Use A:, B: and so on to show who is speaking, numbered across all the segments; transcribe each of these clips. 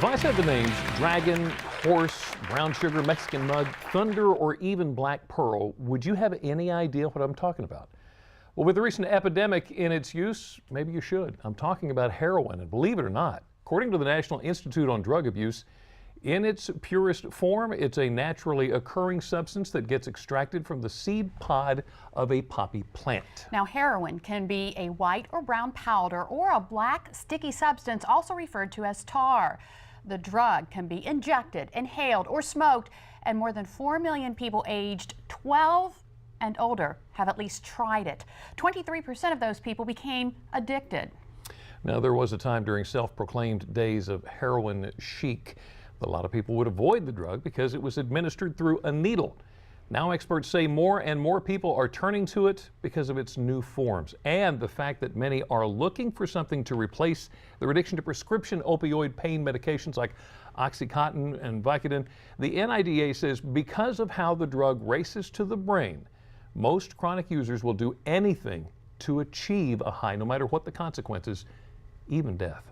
A: If I said the names dragon, horse, brown sugar, Mexican mud, thunder, or even black pearl, would you have any idea what I'm talking about? Well, with the recent epidemic in its use, maybe you should. I'm talking about heroin, and believe it or not, according to the National Institute on Drug Abuse, in its purest form, it's a naturally occurring substance that gets extracted from the seed pod of a poppy plant.
B: Now, heroin can be a white or brown powder or a black sticky substance, also referred to as tar. The drug can be injected, inhaled, or smoked, and more than 4 million people aged 12 and older have at least tried it. 23% of those people became addicted.
A: Now, there was a time during self-proclaimed days of heroin chic. A lot of people would avoid the drug because it was administered through a needle. Now experts say more and more people are turning to it because of its new forms and the fact that many are looking for something to replace their addiction to prescription opioid pain medications like Oxycontin and Vicodin. The NIDA says because of how the drug races to the brain, most chronic users will do anything to achieve a high, no matter what the consequences, even death.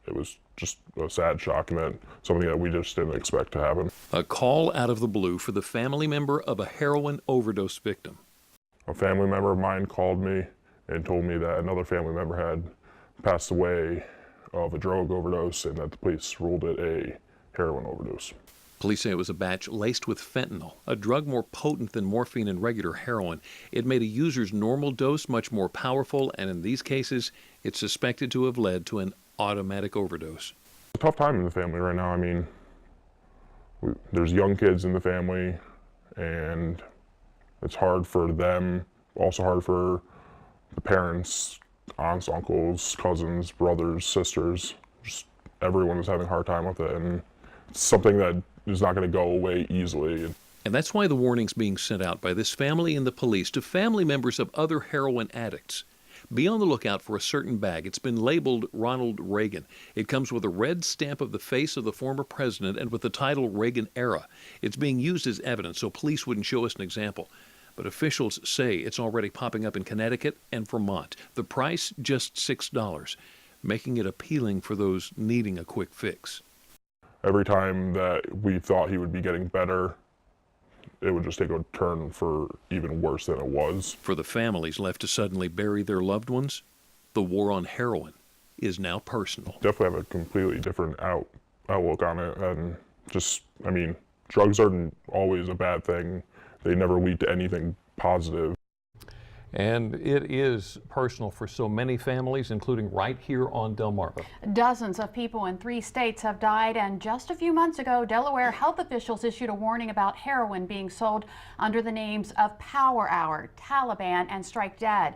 C: It was just a sad shock, and that something that we just didn't expect to happen.
A: A call out of the blue for the family member of a heroin overdose victim.
C: A family member of mine called me and told me that another family member had passed away of a drug overdose and that the police ruled it a heroin overdose.
A: Police say it was a batch laced with fentanyl, a drug more potent than morphine and regular heroin. It made a user's normal dose much more powerful, and in these cases, it's suspected to have led to an automatic overdose.
C: It's a tough time in the family right now. I mean, there's young kids in the family, and it's hard for them, also hard for the parents, aunts, uncles, cousins, brothers, sisters. Just everyone is having a hard time with it, and it's something that is not going to go away easily.
A: And that's why the warning's being sent out by this family and the police to family members of other heroin addicts. Be on the lookout for a certain bag. It's been labeled Ronald Reagan. It comes with a red stamp of the face of the former president and with the title Reagan Era. It's being used as evidence, so police wouldn't show us an example. But officials say it's already popping up in Connecticut and Vermont. The price, just $6, making it appealing for those needing a quick fix.
C: Every time that we thought he would be getting better, it would just take a turn for even worse than it was.
A: For the families left to suddenly bury their loved ones, the war on heroin is now personal.
C: Definitely have a completely different outlook on it. And just, I mean, drugs aren't always a bad thing. They never lead to anything positive.
A: And it is personal for so many families, including right here on Delmarva.
B: Dozens of people in 3 states have died, and just a few months ago, Delaware health officials issued a warning about heroin being sold under the names of Power Hour, Taliban, and Strike Dead.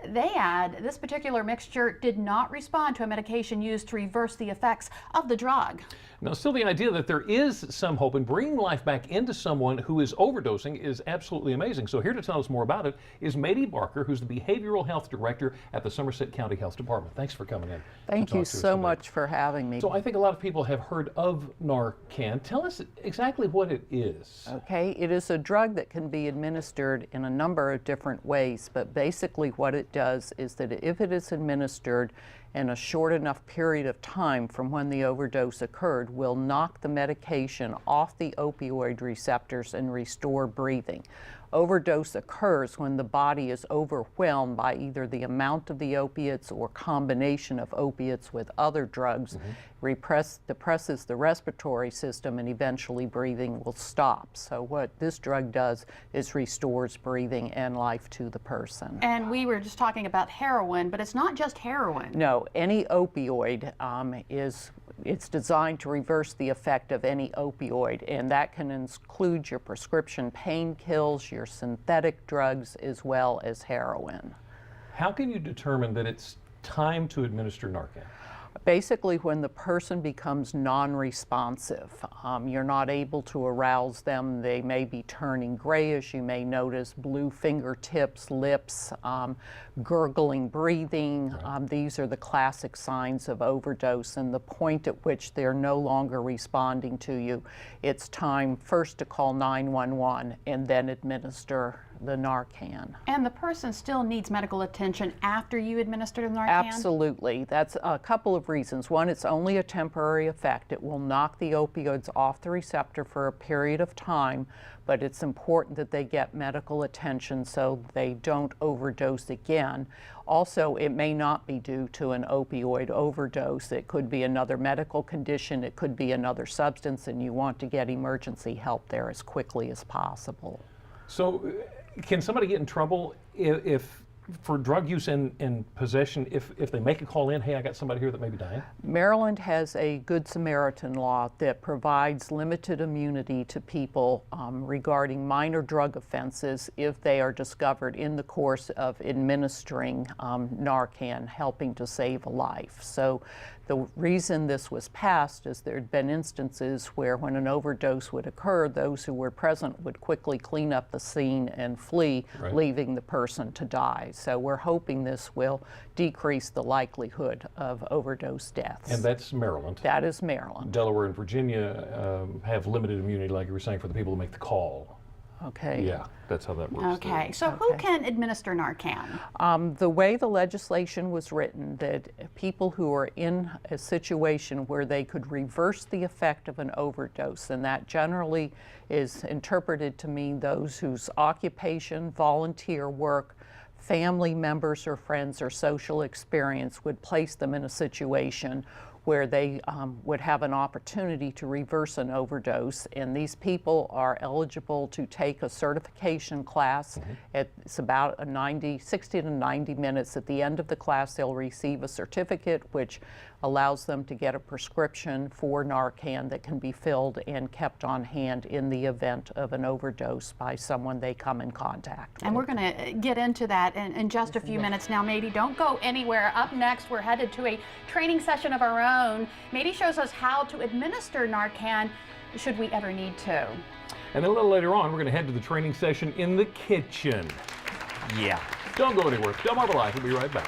B: They add this particular mixture did not respond to a medication used to reverse the effects of the drug.
A: Now, still, the idea that there is some hope in bringing life back into someone who is overdosing is absolutely amazing. So here to tell us more about it is Madie Barker, who's the Behavioral Health Director at the Somerset County Health Department. Thanks for coming in.
D: Thank you so much for having me.
A: So I think a lot of people have heard of Narcan. Tell us exactly what it is.
D: Okay, it is a drug that can be administered in a number of different ways, but basically what it does is that if it is administered in a short enough period of time from when the overdose occurred, will knock the medication off the opioid receptors and restore breathing. Overdose occurs when the body is overwhelmed by either the amount of the opiates or combination of opiates with other drugs, depresses the respiratory system, and eventually breathing will stop. So what this drug does is restores breathing and life to the person.
B: And we were just talking about heroin, but it's not just heroin.
D: No, any opioid it's designed to reverse the effect of any opioid, and that can include your prescription pain pills, your synthetic drugs, as well as heroin.
A: How can you determine that it's time to administer Narcan?
D: Basically, when the person becomes non-responsive, you're not able to arouse them. They may be turning grayish. You may notice blue fingertips, lips, gurgling breathing. These are the classic signs of overdose, and the point at which they're no longer responding to you, it's time first to call 911 and then administer the Narcan.
B: And the person still needs medical attention after you administer the Narcan?
D: Absolutely. That's a couple of reasons. One, it's only a temporary effect. It will knock the opioids off the receptor for a period of time, but it's important that they get medical attention so they don't overdose again. Also, it may not be due to an opioid overdose. It could be another medical condition. It could be another substance, and you want to get emergency help there as quickly as possible.
A: So can somebody get in trouble if for drug use and possession if they make a call in, hey, I got somebody here that may be dying?
D: Maryland has a Good Samaritan law that provides limited immunity to people regarding minor drug offenses if they are discovered in the course of administering Narcan, helping to save a life. So the reason this was passed is there had been instances where when an overdose would occur, those who were present would quickly clean up the scene and flee,
A: Right.
D: leaving the person to die. So we're hoping this will decrease the likelihood of overdose deaths.
A: And that's Maryland.
D: That is Maryland.
A: Delaware and Virginia have limited immunity, like you were saying, for the people who make the call.
D: Okay.
A: Yeah, that's how that works.
B: Okay, so who can administer Narcan?
D: The way the legislation was written, that people who are in a situation where they could reverse the effect of an overdose, and that generally is interpreted to mean those whose occupation, volunteer work, family members or friends or social experience would place them in a situation where they would have an opportunity to reverse an overdose. And these people are eligible to take a certification class. It's about 60 to 90 minutes. At the end of the class, they'll receive a certificate which allows them to get a prescription for Narcan that can be filled and kept on hand in the event of an overdose by someone they come in contact with.
B: And we're going to get into that in just a few minutes now. Mady, don't go anywhere. Up next, we're headed to a training session of our own. Mady shows us how to administer Narcan should we ever need to.
A: And a little later on, we're going to head to the training session in the kitchen. Yeah. Don't go anywhere. Delmarva Live will be right back.